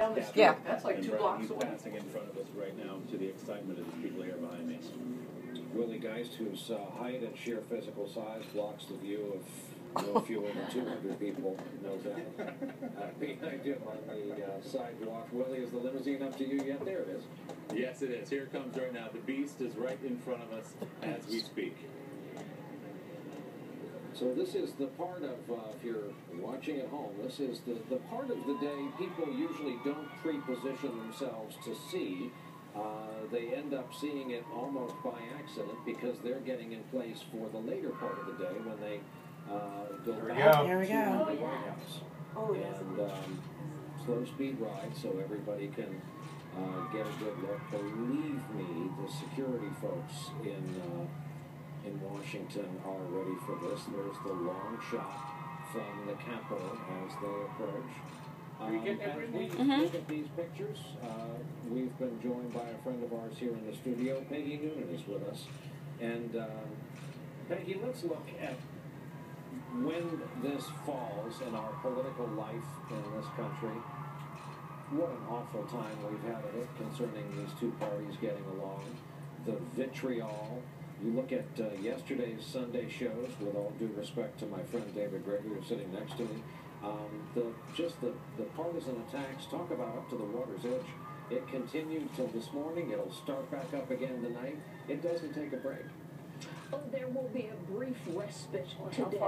down the street. Yeah. That's like 2 blocks away. Passing in front of us right now to the excitement of the people here behind me. Willie Geist, whose height and sheer physical size blocks the view of no fewer than 200 people, no doubt. Behind him on the sidewalk, Willie, is the limousine up to you yet? There it is. Yes, it is. Here it comes right now. The beast is right in front of us as we speak. So this is the part of, if you're watching at home, this is the part of the day people usually don't pre-position themselves to see. They end up seeing it almost by accident because they're getting in place for the later part of the day when they go back There we to go. the White House. And slow speed ride so everybody can get a good look. Believe me, the security folks in Washington are ready for this. There's the long shot from the Capitol as they approach. As we look at these pictures, we've been joined by a friend of ours here in the studio. Peggy Noonan is with us. And Peggy, let's look at when this falls in our political life in this country. What an awful time we've had of it concerning these two parties getting along. The vitriol. You look at yesterday's Sunday shows, with all due respect to my friend David Gregory, who's sitting next to me. The partisan attacks, talk about up to the water's edge. It continued till this morning. It'll start back up again tonight. It doesn't take a break. Oh, there will be a brief respite today,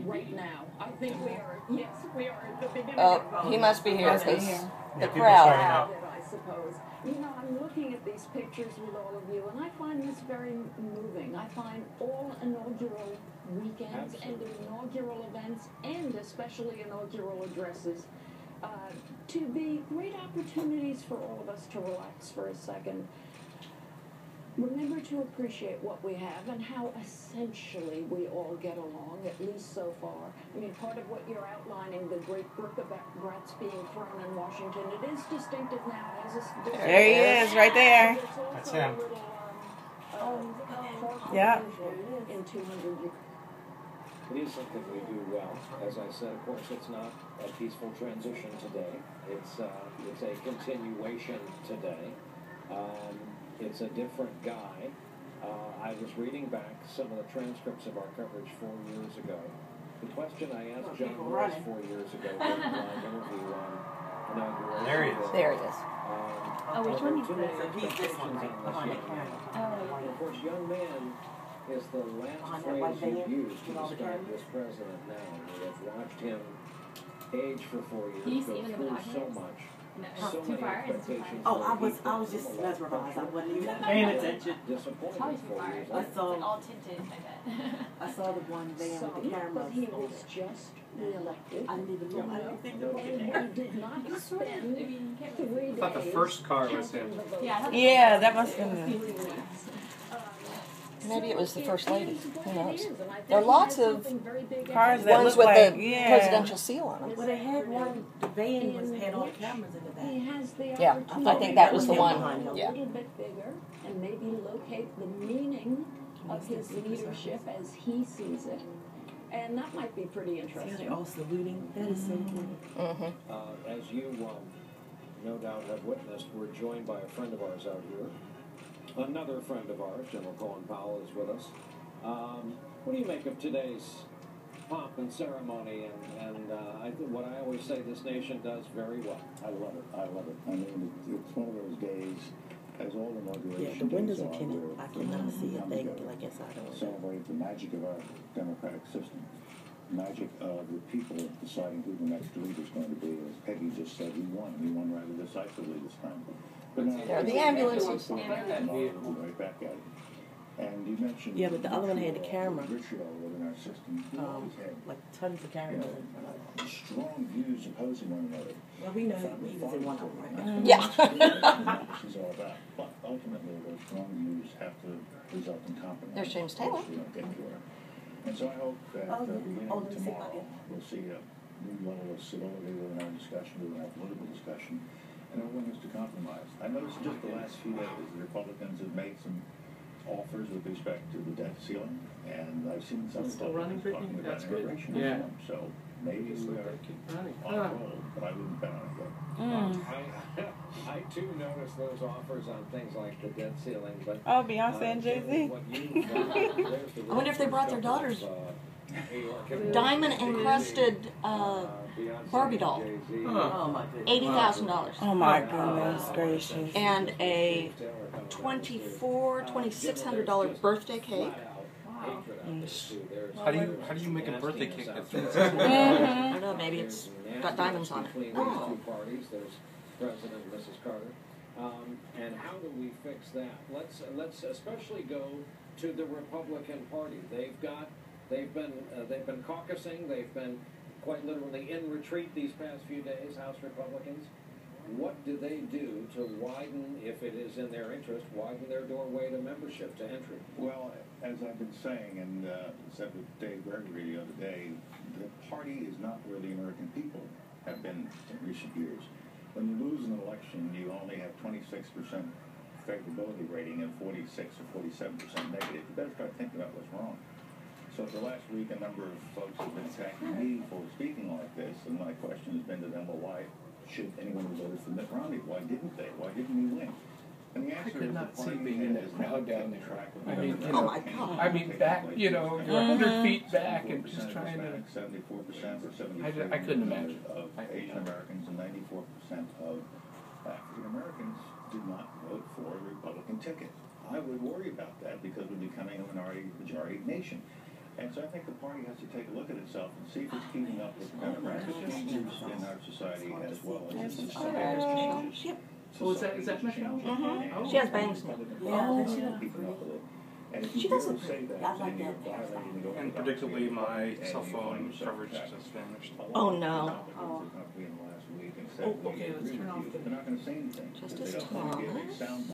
right now. I think we are, yes, we are at the beginning of He must be here because the crowd, crowd. I suppose. You know, I'm looking at these pictures with all of you, and I find this very moving. I find all inaugural weekends and inaugural events, and especially inaugural addresses, to be great opportunities for all of us to relax for a second. Remember to appreciate what we have and how essentially we all get along, at least so far. I mean, part of what you're outlining, the great bric-a-bracs being thrown in Washington, it is distinctive now. It has a There he is, right there. That's him. Yeah. In 200 years. It is something we do well. As I said, of course, it's not a peaceful transition today. It's a continuation today. It's a different guy. I was reading back some of the transcripts of our coverage 4 years ago. The question I asked John Ross 4 years ago during a live interview on Inauguration. There he is. There he is. Which one is this? He's this one, right behind the camera. Of course, young man is the last phrase he's used to describe this president now. We have watched him age for 4 years, go through so much. So many expectations. Oh, I was just mesmerized. I wasn't even paying attention. Disappointed 4 years. I saw all tinted, I bet. I saw the one there with the camera. But he was just reelected. I didn't even know. I didn't think to look at And that. he did not spend 3 days. I thought the first car was him. Yeah, that must have been. Maybe it was the First Lady. Who knows? There are lots of Cars that ones look with like, the presidential seal on them. Well, they had one. The van had all the cameras in the back. He has the Yeah, I think that was the one. A Yeah. little bit bigger and maybe locate the meaning of his leadership as he sees it. And that might be pretty See how interesting. they're all saluting? That is so cool. As you no doubt have witnessed, we're joined by a friend of ours out here. Another friend of ours, General Colin Powell, is with us. What do you make of today's pomp and ceremony? And what I always say this nation does very well. I love it. I love it. I mean, it's one of those days, as all inauguration Yeah, the windows days are tinted. I cannot see a thing like inside of it. Celebrate the magic of our democratic system. Magic of the people deciding who the next leader is going to be. As Peggy just said, he won. He won rather decisively this time. But now, There are the ambulances. Right back at it. And you mentioned... Yeah, but the other one had the camera. Vitriol within our system. Like tons of cameras. Strong views opposing one another. Well, we know he was in one of them, right? Yeah. This is all about. But ultimately, those strong views have to result in compromise. There's James Taylor. We don't get anywhere. And so I hope that tomorrow we'll see a new level of civility within our discussion, within our political discussion, and a willingness to compromise. I noticed just the last few days the Republicans have made some offers with respect to the debt ceiling, and I've seen some Republicans talking about immigration reform. So maybe we are on a roll, but I wouldn't bet on it yet. too notice those offers on things like the debt ceiling, but Oh, Beyonce and Jay-Z. I wonder if they brought their daughters diamond encrusted Barbie doll. Oh my goodness. $80,000. Oh my goodness gracious. And a $2,600 birthday cake. How do you make a birthday cake that's I don't know, maybe it's got diamonds on it. Oh. There's President and Mrs. Carter. And how do we fix that? Let's especially go to the Republican Party. They've been caucusing. They've been quite literally in retreat these past few days. House Republicans. What do they do to widen, if it is in their interest, widen their doorway to membership, to entry? Well, as I've been saying, and said with Dave Gregory the other day, the party is not where the American people have been in recent years. When you lose an election, you only have 26% favorability rating and 46 or 47% negative. You better start thinking about what's wrong. So for the last week, a number of folks have been attacking me for speaking like this, and my question has been to them, well, why should anyone who voted for Mitt Romney? Why didn't they? Why didn't he win? And the answer is the party has not down kept there. track of I mean, the you know, Oh my God. I mean, back, you know, you're 100 feet back and just trying to. 74% or 73% I couldn't imagine. of Asian Americans and 94% of African Americans did not vote for a Republican ticket. I would worry about that because we're becoming a majority nation. And so I think the party has to take a look at itself and see if it's keeping up with the demographic changes in our society as well as the societal changes. Oh, is that Michelle? Mm-hmm. She has bangs now. Yeah, And if She you doesn't. dare say that, I like then you're that. violating the And predictably, my cell phone coverage just vanished. Oh, no. Oh. Oh, okay, let's turn off the. They're not going to say anything. Just They as don't want to give a Thomas. sound